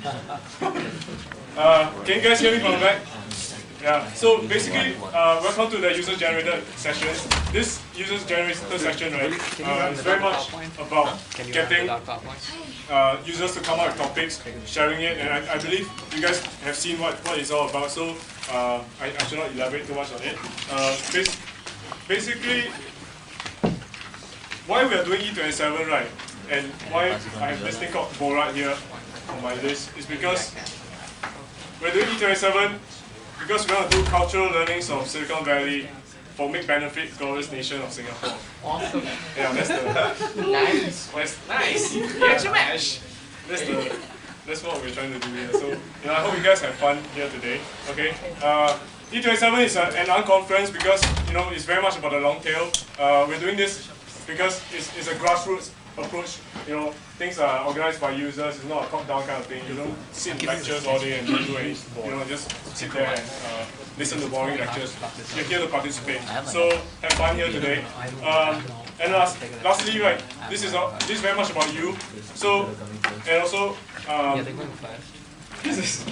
Can you guys hear me from the back? Yeah, so basically, welcome to the user-generated sessions. This user-generated section, right, is very much about getting users to come up with topics, sharing it, and I believe you guys have seen what it's all about, so I should not elaborate too much on it. Basically, why we are doing E27, right, and why I have this thing called Borat here on my list, is because we're doing E27 because we're going to do cultural learnings of Silicon Valley for make benefit glorious nation of Singapore. Awesome. Yeah, that's the nice. That's match. That's what we're trying to do here. So I hope you guys have fun here today. Okay. E27 is an unconference because it's very much about the long tail. We're doing this because it's a grassroots approach. Things are organized by users. It's not a top-down kind of thing. You don't sit in lectures all day and do anything. Just sit there and listen to boring lectures. You're here to participate. So have fun here today. And lastly, right, this is very much about you. So and also this is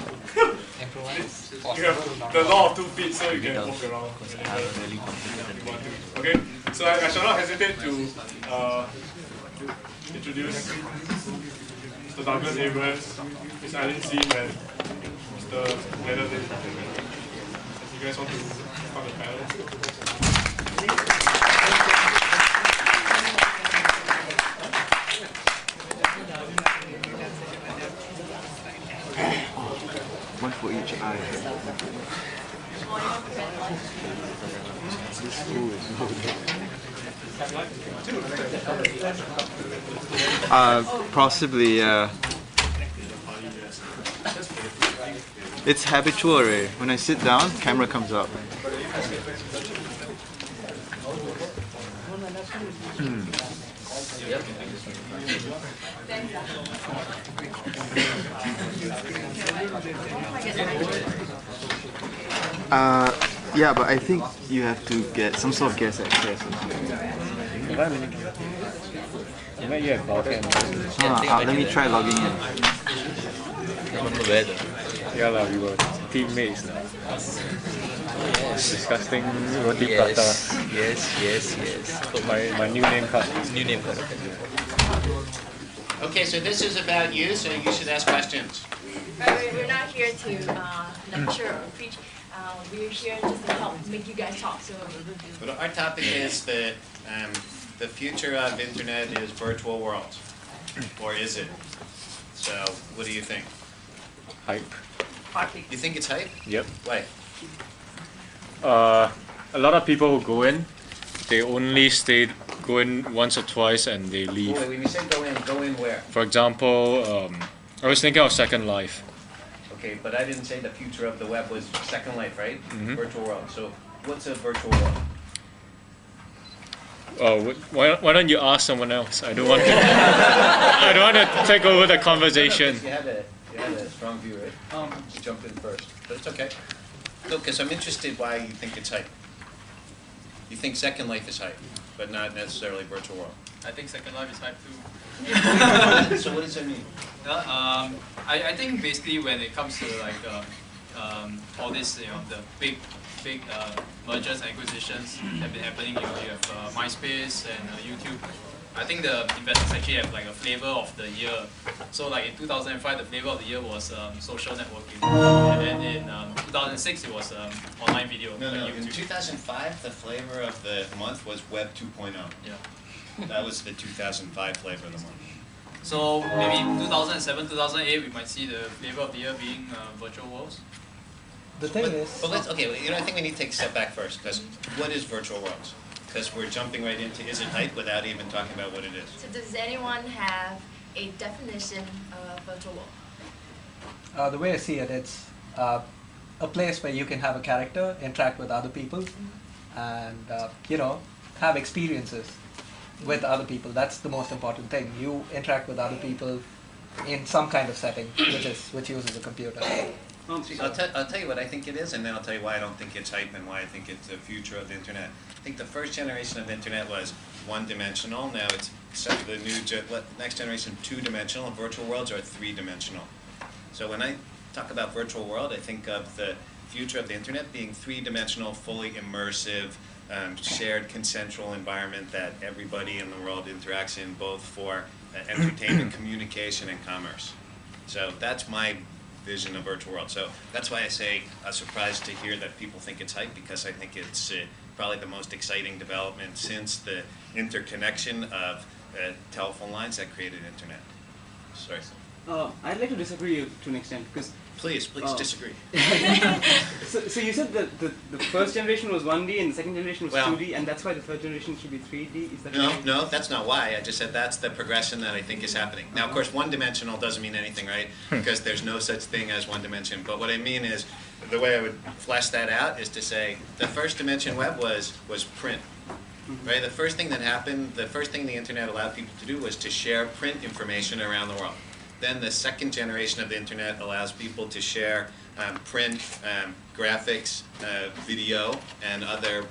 you have the law of 2 feet, so you can walk around. Okay, so I shall not hesitate to introduce Mr. Douglas Abrams, Ms. Aileen Sim, and Mr. Leonard. If you guys want to start the panel. One for each eye. This food is possibly, it's habitual already. When I sit down, camera comes up. Yeah, but I think you have to get some sort of guest access. Let me try logging in. Yeah, we were teammates. Disgusting roti prata. Yes. My new name card. Okay, so this is about you, so you should ask questions. We're not here to lecture or preach. We're here just to help make you guys talk. So But our topic is the future of internet is virtual worlds, or is it? So what do you think? Hype. You think it's hype? Yep. Why? A lot of people who go in, they only go in once or twice and they leave. Wait, when you say go in where? For example, I was thinking of Second Life. Okay, but I didn't say the future of the web was Second Life, right? Mm-hmm. Virtual world. So what's a virtual world? Why don't you ask someone else? I don't want to. I don't want to take over the conversation. You had a strong view, right? You jumped in first, but it's okay. No, because I'm interested why you think it's hype. You think Second Life is hype, but not necessarily virtual world. I think Second Life is hype too. So what does that mean? I think basically when it comes to like all this, the big mergers and acquisitions have been happening. You have MySpace and YouTube. I think the investors actually have like a flavor of the year. So like in 2005, the flavor of the year was social networking, and then in 2006 it was online video. No. In 2005, the flavor of the month was Web 2.0. Yeah. That was the 2005 flavor of the month. So maybe 2007, 2008, we might see the flavor of the year being virtual worlds. The thing is... But I think we need to take a step back first, because what is virtual worlds? Because we're jumping right into, is it hype, without even talking about what it is. So does anyone have a definition of virtual world? The way I see it, it's a place where you can have a character, interact with other people, and have experiences with other people. That's the most important thing. You interact with other people in some kind of setting, which uses a computer. I'll tell you what I think it is, and then I'll tell you why I don't think it's hype and why I think it's the future of the internet. I think the first generation of the internet was one-dimensional. Now it's the next generation, two-dimensional. Virtual worlds are three-dimensional. So when I talk about virtual world, I think of the future of the internet being three-dimensional, fully immersive, shared consensual environment that everybody in the world interacts in, both for entertainment, communication, and commerce. So that's my vision of virtual world. So that's why I say I'm surprised to hear that people think it's hype, because I think it's probably the most exciting development since the interconnection of telephone lines that created internet. Sorry. I'd like to disagree to an extent, because Please disagree. so you said that the first generation was 1D and the second generation was Well, 2D, and that's why the third generation should be 3D? Is that No, right? no, that's not why. I just said that's the progression that I think is happening. Now, of course, one-dimensional doesn't mean anything, right? Because there's no such thing as one dimension. But what I mean is, the way I would flesh that out is to say the first dimension web was print. Right? The first thing that happened, the first thing the internet allowed people to do was to share print information around the world. Then the second generation of the internet allows people to share print, graphics, video, and other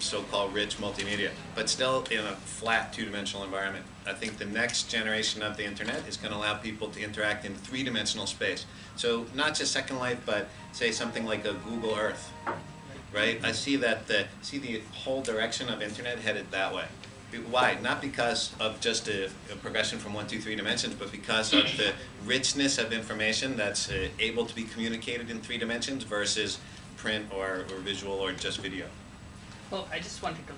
so-called rich multimedia, but still in a flat two-dimensional environment. I think the next generation of the internet is going to allow people to interact in three-dimensional space. So not just Second Life, but say something like a Google Earth, right? I see that the whole direction of internet headed that way. Why? Not because of just a progression from 1, 2, 3 dimensions, but because of the richness of information that's able to be communicated in 3 dimensions versus print or visual or just video. Oh, I just wanted to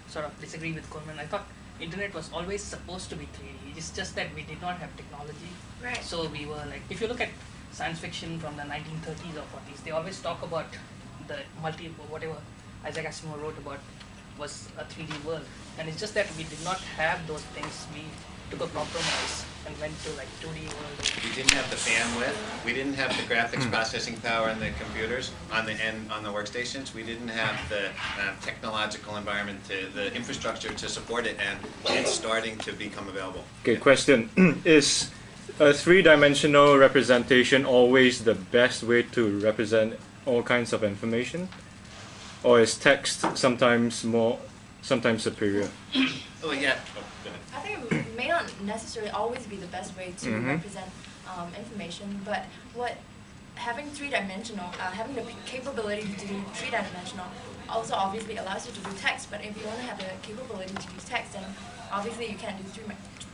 sort of disagree with Coleman. I thought internet was always supposed to be 3D. It's just that we did not have technology. Right. So we were like, if you look at science fiction from the 1930s or 40s, they always talk about the whatever Isaac Asimov wrote about was a 3D world. And it's just that we did not have those things. We took a compromise and went to like 2D world. We didn't have the bandwidth. We didn't have the graphics processing power in the computers on the workstations. We didn't have the technological environment, the infrastructure to support it, and it's starting to become available. Okay, question. Is a three-dimensional representation always the best way to represent all kinds of information? Or is text sometimes superior? Oh, yeah. I think it may not necessarily always be the best way to represent information, but having having the capability to do three-dimensional also obviously allows you to do text. But if you want to have the capability to use text, then obviously you can't do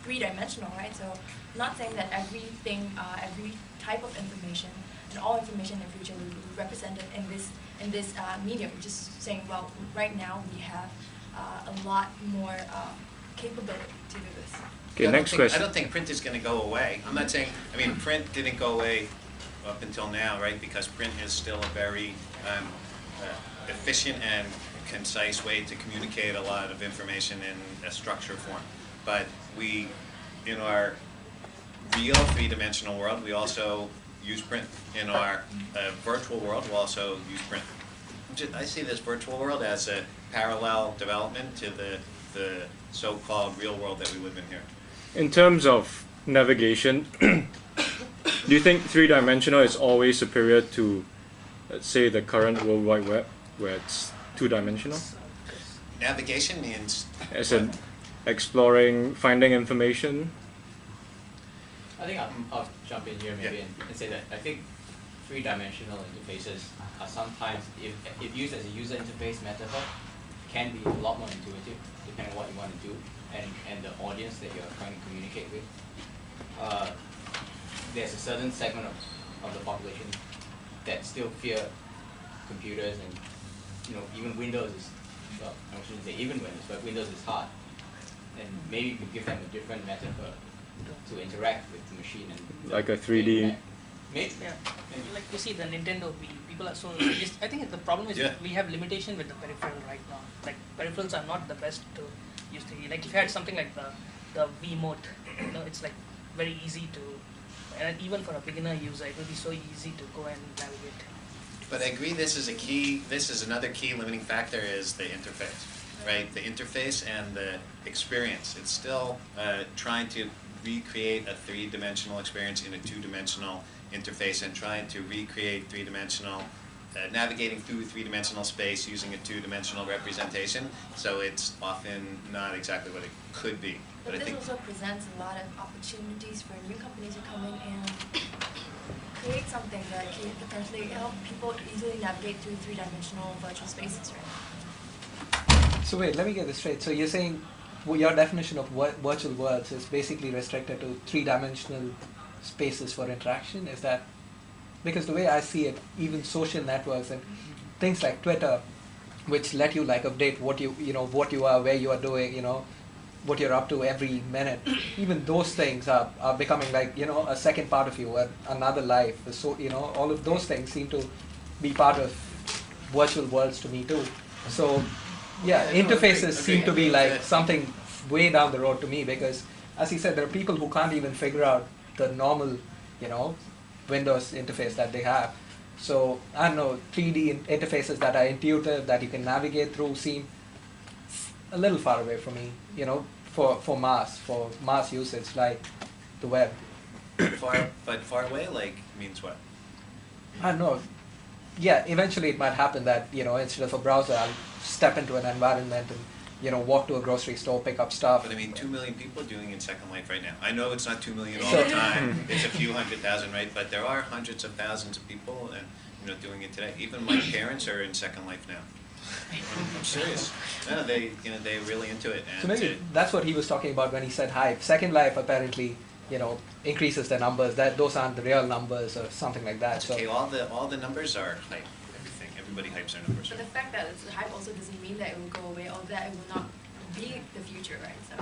three-dimensional, right? So I'm not saying that everything, every type of information and all information in the future will be represented in this medium. Just saying, well, right now we have a lot more capability to do this. Okay, next question. I don't think print is going to go away. I'm not saying, I mean, print didn't go away up until now, right? Because print is still a very efficient and concise way to communicate a lot of information in a structured form. But we, in our real three-dimensional world, we also use print. In our virtual world, we'll also use print. I see this virtual world as a parallel development to the so-called real world that we live in here. In terms of navigation, do you think three-dimensional is always superior to, let's say, the current World Wide Web, where it's two-dimensional? Navigation means... As in exploring, finding information? I think I'll jump in here maybe and say that I think three-dimensional interfaces are sometimes, if used as a user interface metaphor, can be a lot more intuitive depending on what you want to do and the audience that you're trying to communicate with. There's a certain segment of the population that still fear computers, and even Windows is, well, I shouldn't say even Windows, but Windows is hard. And maybe you could give them a different metaphor to interact with the machine. And like a 3D... Maybe. Yeah. Like you see the Nintendo Wii, people are so... I think the problem is that we have limitation with the peripheral right now. Like peripherals are not the best to use 3D. Like if you had something like the Wiimote, it's like very easy to... And even for a beginner user, it will be so easy to go and navigate. But I agree this is another key limiting factor is the interface, right? The interface and the experience. It's still trying to recreate a three-dimensional experience in a two-dimensional interface and trying to recreate three-dimensional, navigating through three-dimensional space using a two-dimensional representation. So it's often not exactly what it could be. But this also presents a lot of opportunities for new companies to come in and something that can potentially help people easily navigate through three-dimensional virtual spaces, right? So wait, let me get this straight. So you're saying your definition of virtual worlds is basically restricted to three-dimensional spaces for interaction? Is that because the way I see it, even social networks and things like Twitter, which let you like update what what you are, where you are doing, what you're up to every minute. Even those things are becoming like a second part of you, another life. So all of those things seem to be part of virtual worlds to me too. So yeah, interfaces seem to be like something way down the road to me, because as he said, there are people who can't even figure out the normal Windows interface that they have. So I don't know, 3D interfaces that are intuitive, that you can navigate through, seem a little far away from me, for mass usage like the web. But far away, like, means what? I don't know. Yeah, eventually it might happen that, instead of a browser, I'll step into an environment and, walk to a grocery store, pick up stuff. But I mean, 2 million people are doing it in Second Life right now. I know it's not 2 million all the time. It's a few 100,000, right? But there are hundreds of thousands of people, and doing it today. Even my parents are in Second Life now. I'm serious. No, they're really into it. And so maybe that's what he was talking about when he said hype. Second Life apparently, increases the numbers. Those aren't the real numbers or something like that. That's okay. All the numbers are hype. Everything. Everybody hypes their numbers. But the fact that it's hype also doesn't mean that it will go away or that it will not be the future, right? So.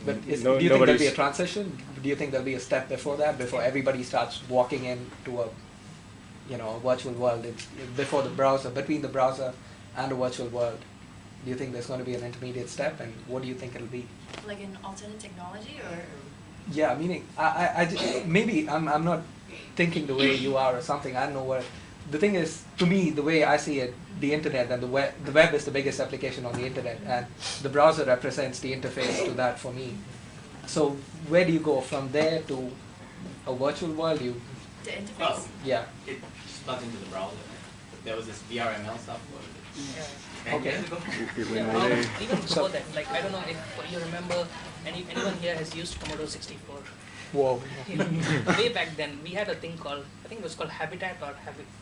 But do you think there'll be a transition? Do you think there'll be a step before that, before everybody starts walking into a virtual world? It's before the browser, between the browser and a virtual world. Do you think there's going to be an intermediate step, and what do you think it'll be? Like an alternate technology, or? Yeah, meaning maybe I'm not thinking the way you are or something. I don't know what. The thing is, to me, the way I see it, the internet and the web is the biggest application on the internet, and the browser represents the interface to that for me. So where do you go from there to a virtual world? The interface. Yeah. It plugs into the browser. There was this VRML stuff. Okay. Even before that, like I don't know if you remember, anyone here has used Commodore 64. Whoa. Way back then, we had a thing called, I think it was called Habitat or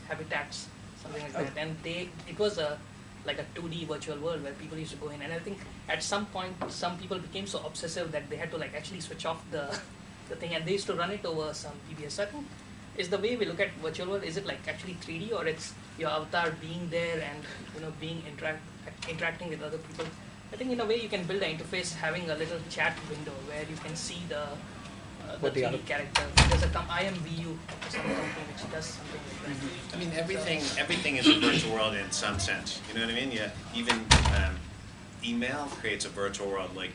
Habitats, something like that. And it was like a 2D virtual world where people used to go in. And I think at some point, some people became so obsessive that they had to like actually switch off the thing, and they used to run it over some PBS. So I think is the way we look at virtual world, is it like actually 3D, or it's your avatar being there and being interacting with other people? I think in a way you can build an interface having a little chat window where you can see the 3D character. There's a IMVU or something which does something like that. I mean, everything is a virtual world in some sense. You know what I mean? Yeah. Even email creates a virtual world. Like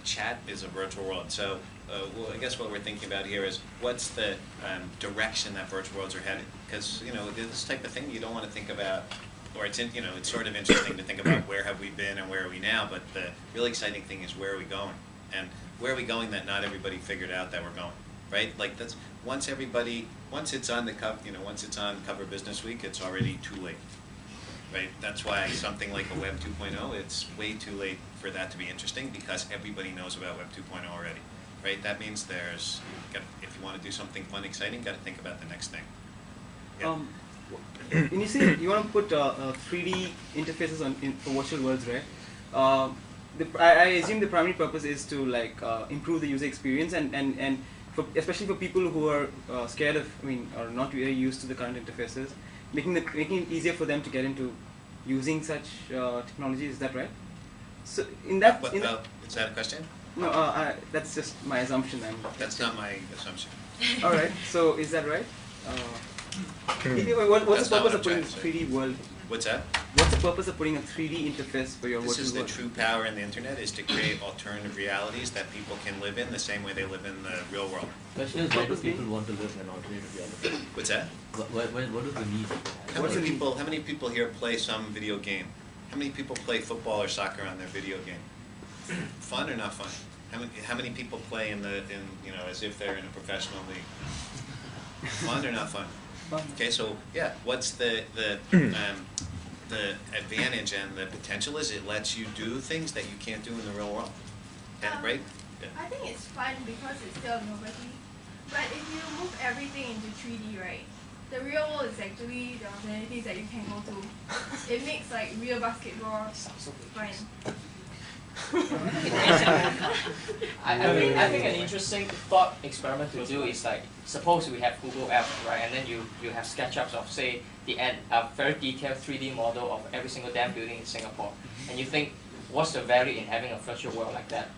chat is a virtual world. So. Well, I guess what we're thinking about here is what's the direction that virtual worlds are headed? Because this type of thing you don't want to think about, or it's sort of interesting to think about where have we been and where are we now. But the really exciting thing is where are we going, and where are we going that not everybody figured out that we're going, right? Like that's once it's on the cover, once it's on Cover Business Week, it's already too late, right? That's why something like a Web 2.0, it's way too late for that to be interesting because everybody knows about Web 2.0 already. Right? That means if you want to do something fun, exciting, got to think about the next thing. Yeah. When you say you want to put 3D interfaces for virtual worlds, right? I assume the primary purpose is to improve the user experience and especially for people who are scared of, or not very used to the current interfaces, making it easier for them to get into using such technology. Is that right? So is that a question? No, that's just my assumption. That's not my assumption. All right. So is that right? What's the purpose of putting a 3D world? What's that? What's the purpose of putting a 3D interface for your virtual world? This is the true power in the internet, is to create alternative realities that people can live in the same way they live in the real world. The question is, why do people want to live in an alternative reality? What's that? What is the need? How many people here play some video game? How many people play football or soccer on their video game? Fun or not fun? How many people play as if they're in a professional league? Fun or not fun? Okay, so yeah, what's the advantage and the potential is it lets you do things that you can't do in the real world, right? Yeah. I think it's fun because it's still a novelty. But if you move everything into 3D, right, the real world is actually the amenities that you can go to. It makes like real basketball fun. I think an interesting thought experiment to do is like, suppose we have Google Earth, right, and then you have SketchUps of, say, a very detailed 3D model of every single damn building in Singapore, and you think, what's the value in having a virtual world like that?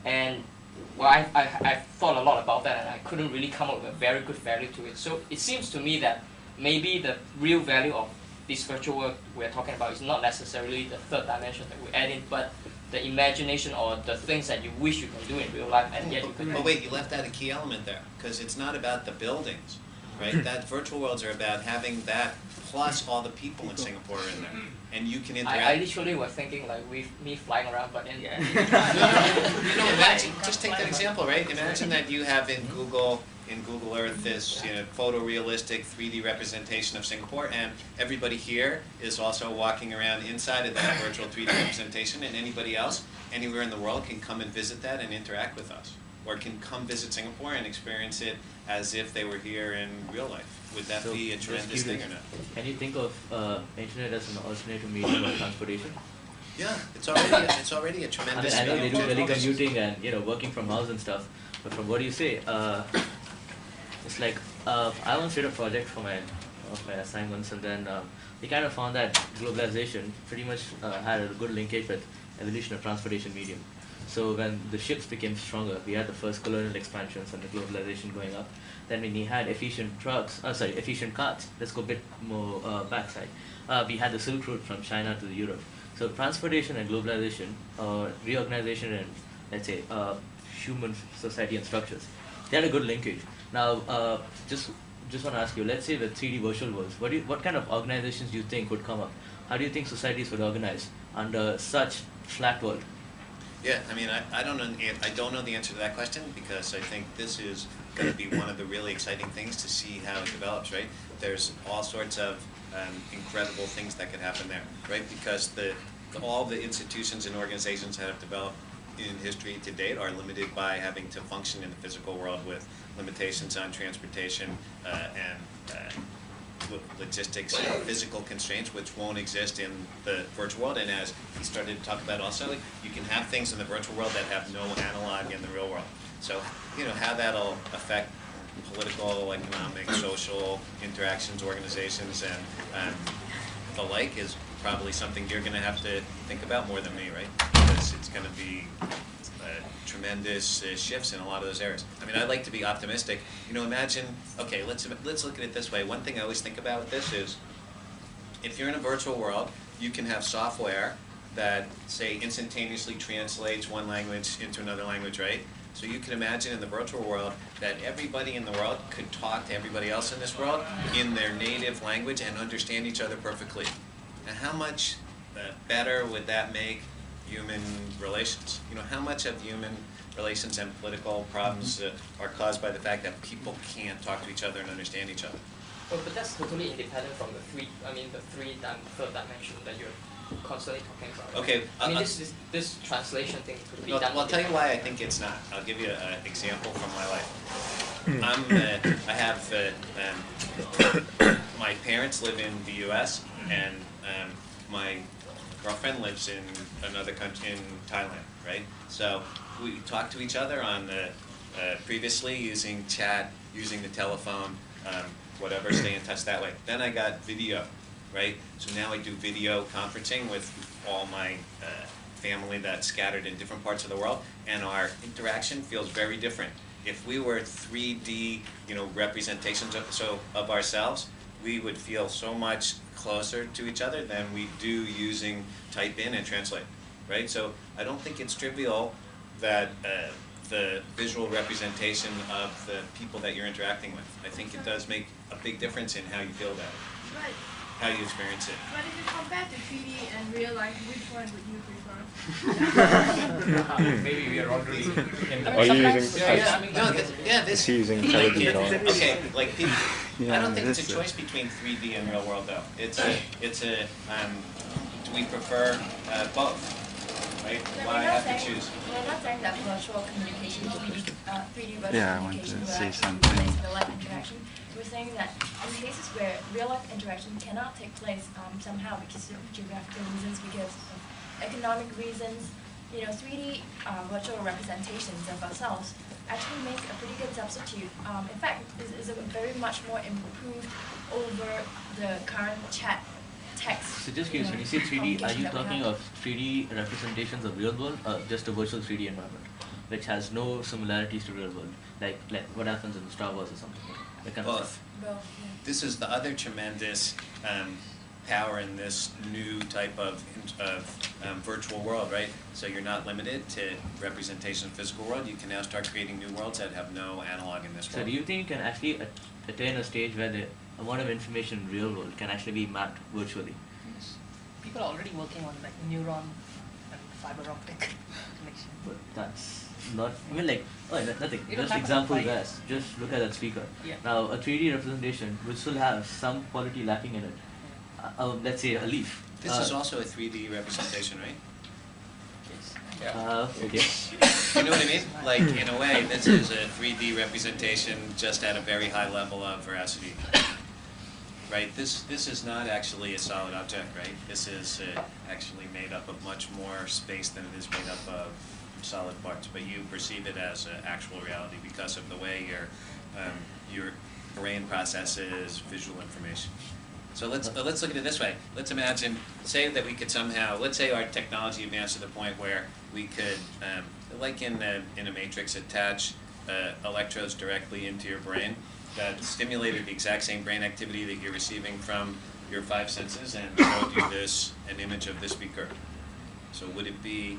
And well, I've thought a lot about that, and I couldn't really come up with a very good value to it. So it seems to me that maybe the real value of this virtual world we're talking about is not necessarily the third dimension that we add in, but the imagination or the things that you wish you can do in real life, and yet you could. But wait, you left out a key element there, because it's not about the buildings, right? That virtual worlds are about having that plus all the people in Singapore are in there, and you can interact. I literally was thinking like with me flying around, but then you know, imagine, just take that example, right? Imagine that you have in Google Earth this photorealistic 3D representation of Singapore, and everybody here is also walking around inside of that virtual 3D representation, and anybody else anywhere in the world can come and visit that and interact with us, or can come visit Singapore and experience it as if they were here in real life. Would that be a tremendous thing or not? Can you think of internet as an alternative medium of transportation? Yeah, it's already a tremendous. I know they do telecommuting and working from house and stuff, but from what you say, it's like I once did a project for my assignments, and then we kind of found that globalization pretty much had a good linkage with evolution of transportation medium. So when the ships became stronger, we had the first colonial expansions and the globalization going up. Then when we had efficient carts, let's go a bit more backside. We had the Silk Route from China to Europe. So transportation and globalization, reorganization and, let's say, human society and structures, they had a good linkage. Now, just want to ask you, let's say the 3D virtual worlds, what kind of organizations do you think would come up? How do you think societies would organize under such flat world? Yeah, I mean, I don't know the answer to that question, because I think this is going to be one of the really exciting things to see how it develops, right? There's all sorts of incredible things that could happen there, right? Because all the institutions and organizations that have developed in history to date are limited by having to function in the physical world with limitations on transportation and logistics, physical constraints, which won't exist in the virtual world. And as he started to talk about also, you can have things in the virtual world that have no analog in the real world. So, how that'll affect political, economic, social interactions, organizations, and the like is probably something you're going to have to think about more than me, right? Because it's going to be tremendous shifts in a lot of those areas. I mean, I'd like to be optimistic. Imagine, okay, let's look at it this way. One thing I always think about with this is, if you're in a virtual world, you can have software that, say, instantaneously translates one language into another language, right? So you can imagine in the virtual world that everybody in the world could talk to everybody else in this world in their native language and understand each other perfectly. Now, how much better would that make human relations? How much of human relations and political problems are caused by the fact that people can't talk to each other and understand each other? Well, but that's totally independent from the third dimension that you're constantly talking about. Okay. I mean, this translation thing could be done. Well, I'll tell you why I think it's not. I'll give you an example from my life. I have my parents live in the U.S. and my girlfriend lives in another country, in Thailand, right? So we talk to each other on previously using chat, using the telephone, whatever, stay in touch that way. Then I got video, right? So now I do video conferencing with all my family that's scattered in different parts of the world, and our interaction feels very different. If we were 3D, representations of ourselves, we would feel so much closer to each other than we do using type in and translate, right? So I don't think it's trivial that the visual representation of the people that you're interacting with. I think it does make a big difference in how you feel about it, how you experience it. But if you compare to 3D and real life, which one would you prefer? Maybe we are already. Are you using? This using television. Okay, like people. I don't think it's a choice between 3D and real world though. It's a. Do we prefer both? Right? Why have to choose? We're not saying that virtual communication, 3D virtual Yeah, I want communication to will say actually something. replace the live interaction. We're saying that in cases where real-life interaction cannot take place somehow because of geographical reasons, because of economic reasons, 3D virtual representations of ourselves actually make a pretty good substitute. In fact, is a very much more improved over the current chat text. So just curious, when you say 3D, are you talking of 3D representations of real world or just a virtual 3D environment, which has no similarities to real world, like what happens in Star Wars or something? That kind of stuff. This is the other tremendous power in this new type of virtual world, right? So you're not limited to representation of physical world. You can now start creating new worlds that have no analog in this world. So do you think you can actually attain a stage where the amount of information in real world can actually be mapped virtually? Yes. People are already working on like neuron and fiber optic connection. But that's not, I mean like, nothing, It'll just happen example in 5 there, years. just look at that speaker. Yeah. Now a 3D representation will still have some quality lacking in it. Let's say a leaf. This is also a 3D representation, right? Okay. You know what I mean? Like, in a way, this is a 3D representation just at a very high level of veracity. Right? This is not actually a solid object, right? This is actually made up of much more space than it is made up of solid parts. But you perceive it as actual reality because of the way your brain processes visual information. So let's look at it this way. Let's imagine, say that we could somehow, let's say our technology advanced to the point where we could, like in a matrix, attach electrodes directly into your brain that stimulated the exact same brain activity that you're receiving from your 5 senses and showed you an image of this speaker. So would that be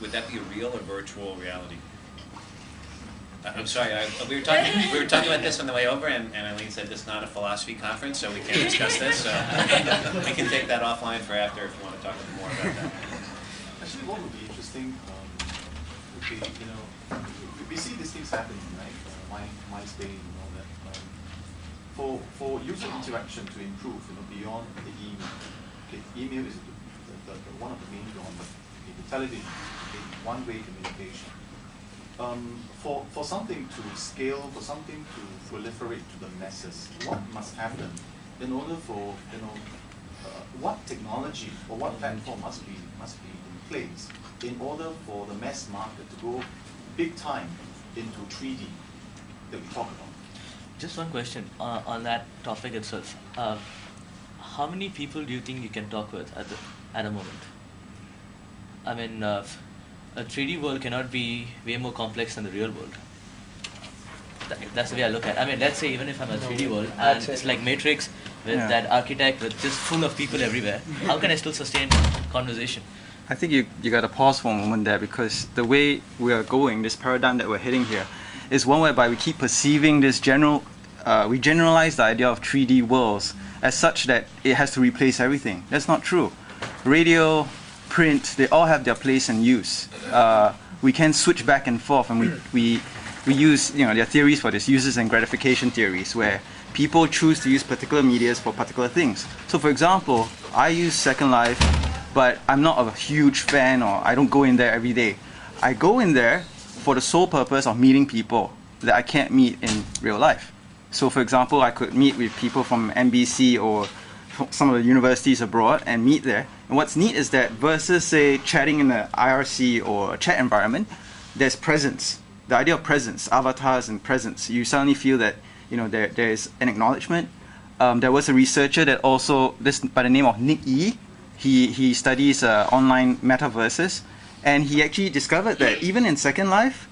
a real or virtual reality? I'm sorry, we were talking about this on the way over, and Aileen said this is not a philosophy conference, so we can't discuss this. So we can take that offline for after if you want to talk more about that. Actually, what would be interesting would be, we see these things happening, right? MySpace and all that. For user interaction to improve, beyond the email. Okay, email is the one of the main beyond the television. Okay, one-way communication. For something to scale, for something to proliferate to the masses, what must happen in order for what technology or what platform must be in place in order for the mass market to go big time into 3D that we talk about? Just one question on that topic itself. How many people do you think you can talk with at a moment? I mean, a 3D world cannot be way more complex than the real world. That's the way I look at it. I mean, let's say even if I'm a 3D world and it's like Matrix with that architect with just full of people everywhere, how can I still sustain conversation? I think you got to pause for a moment there, because the way we are going, this paradigm that we're hitting here, is one whereby we keep perceiving this we generalize the idea of 3D worlds as such that it has to replace everything. That's not true. Radio, print, they all have their place and use. We can switch back and forth, and we use, there are theories for this, users and gratification theories, where people choose to use particular medias for particular things. So for example, I use Second Life, but I'm not a huge fan, or I don't go in there every day. I go in there for the sole purpose of meeting people that I can't meet in real life. So for example, I could meet with people from NBC or some of the universities abroad and meet there. And what's neat is that versus, say, chatting in the IRC or a chat environment, there's presence. The idea of presence, avatars and presence. You suddenly feel that there is an acknowledgement. There was a researcher that also, by the name of Nick Yee, he studies online metaverses, and he actually discovered that even in Second Life,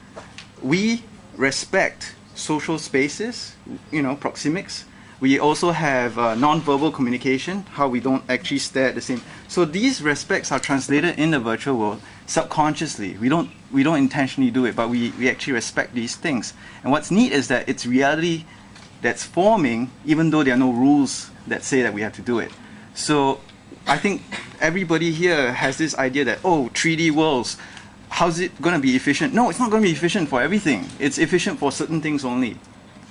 we respect social spaces, proxemics. We also have non-verbal communication, how we don't actually stare at the same. So these respects are translated in the virtual world subconsciously. We don't intentionally do it, but we actually respect these things. And what's neat is that it's reality that's forming, even though there are no rules that say that we have to do it. So I think everybody here has this idea that, 3D worlds, how's it going to be efficient? No, it's not going to be efficient for everything. It's efficient for certain things only.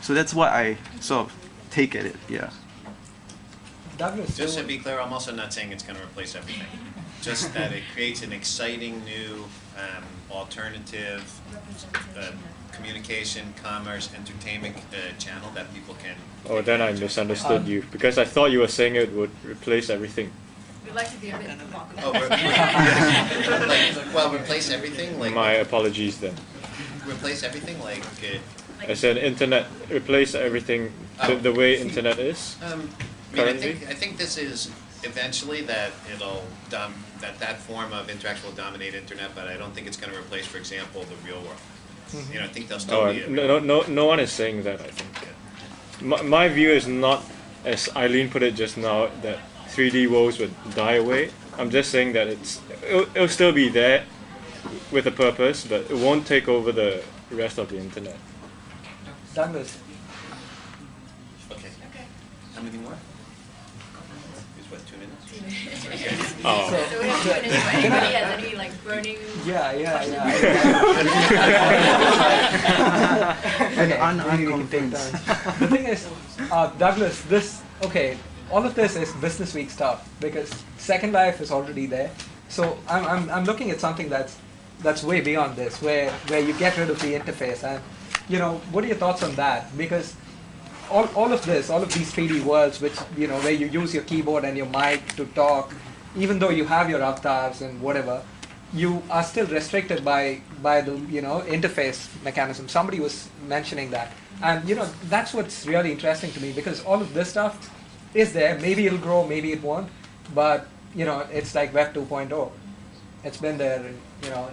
So that's what I sort of take at it, yeah. Douglas, just to be clear, I'm also not saying it's going to replace everything. Just that it creates an exciting new alternative communication, commerce, entertainment channel that people can. Oh, then I misunderstood you because I thought you were saying it would replace everything. We'd like to be a bit provocative. Oh, well, replace everything like. My apologies then. Replace everything like. I said internet, replace everything the way internet is currently. I think this is eventually that it'll that form of interaction will dominate internet, but I don't think it's going to replace, for example, the real world. You know, I think they'll still be. No one is saying that. I think. My view is not, as Aileen put it just now, that 3D worlds would die away. I'm just saying that it'll still be there with a purpose, but it won't take over the rest of the internet. Douglas. Okay. How many more? It's what, 2 minutes? 2 minutes. Oh. So we have 2 minutes. If anybody has any like burning questions? The thing is, Douglas, all of this is Business Week stuff because Second Life is already there. So I'm looking at something that's way beyond this, where you get rid of the interface. And what are your thoughts on that? Because all of these 3D worlds, which where you use your keyboard and your mic to talk, even though you have your avatars and whatever, you are still restricted by the interface mechanism. Somebody was mentioning that, and that's what's really interesting to me because all of this stuff is there. Maybe it'll grow, maybe it won't, but it's like Web 2.0. It's been there, and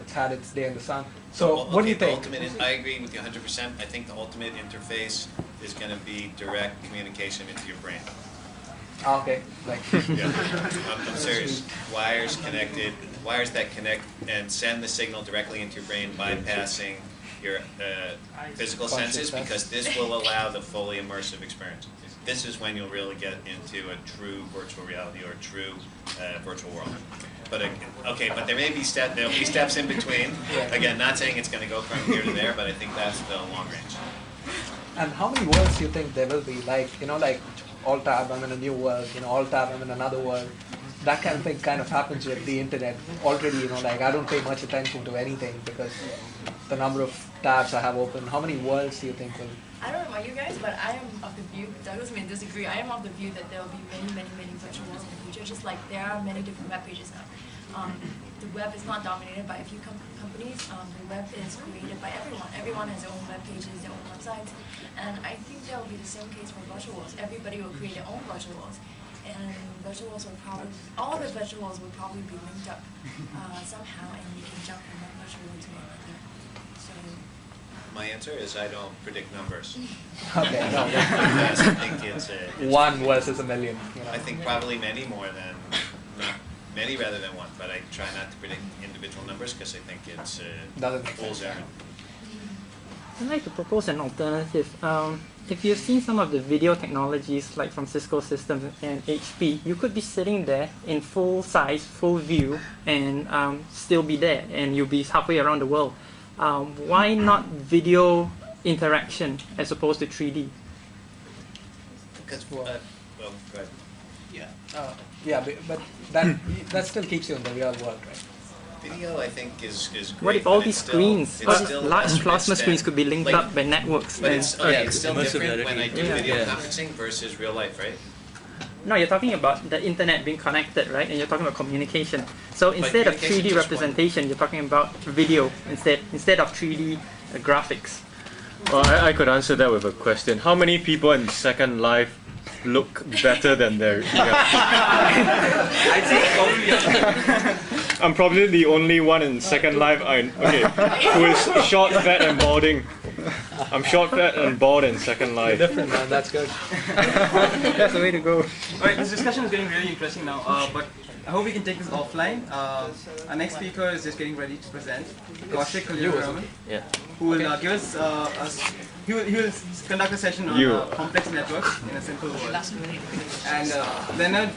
it's had its day in the sun. So what do you think? I agree with you 100%. I think the ultimate interface is going to be direct communication into your brain. Okay. Yeah. I'm serious. Wires that connect and send the signal directly into your brain, bypassing your physical senses, because this will allow the fully immersive experience. This is when you'll really get into a true virtual reality or a true virtual world. But but there may be there'll be steps in between. Again, not saying it's going to go from here to there, but I think that's the long range. And how many worlds do you think there will be? Like Alt Tab, I'm in a new world. Alt Tab, I'm in another world. That kind of thing kind of happens with the internet already. I don't pay much attention to anything because the number of tabs I have open. How many worlds do you think will? I don't know about you guys, but I am of the view, Douglas may disagree, I am of the view that there will be many virtual worlds in the future, just like there are many different web pages now. The web is not dominated by a few companies, the web is created by everyone. Everyone has their own web pages, their own websites, and I think there will be the same case for virtual worlds. Everybody will create their own virtual worlds, and virtual worlds will all the virtual worlds will probably be linked up somehow, and you can jump from one virtual world to another. So. My answer is I don't predict numbers. Okay, no. I think it's one versus a million. I think probably many more than many rather than one, but I try not to predict individual numbers because I think it's a fool's errand. I'd like to propose an alternative. If you've seen some of the video technologies like from Cisco Systems and HP, you could be sitting there in full size, full view, and still be there, and you'll be halfway around the world. Why not video interaction as opposed to 3D? Because, go ahead. Yeah, but that still keeps you in the real world, right? Video, I think, is great. What if all these screens, all these large plasma screens could be linked up by networks? But it's still different when I do video conferencing versus real life, right? No, you're talking about the internet being connected, right? And you're talking about communication. So instead of 3D representation, you're talking about video instead of 3D graphics. Well, I could answer that with a question. How many people in Second Life look better than their I'd say I'm probably the only one in Second Life who is short, fat and balding. I'm short, fat and bald in Second Life. You're different, man. That's good. That's the way to go. Alright, this discussion is getting really interesting now, but I hope we can take this offline. Our next speaker is just getting ready to present. Kaushik Kalyan, who will give us he will conduct a session on complex networks in a simple word. And Leonard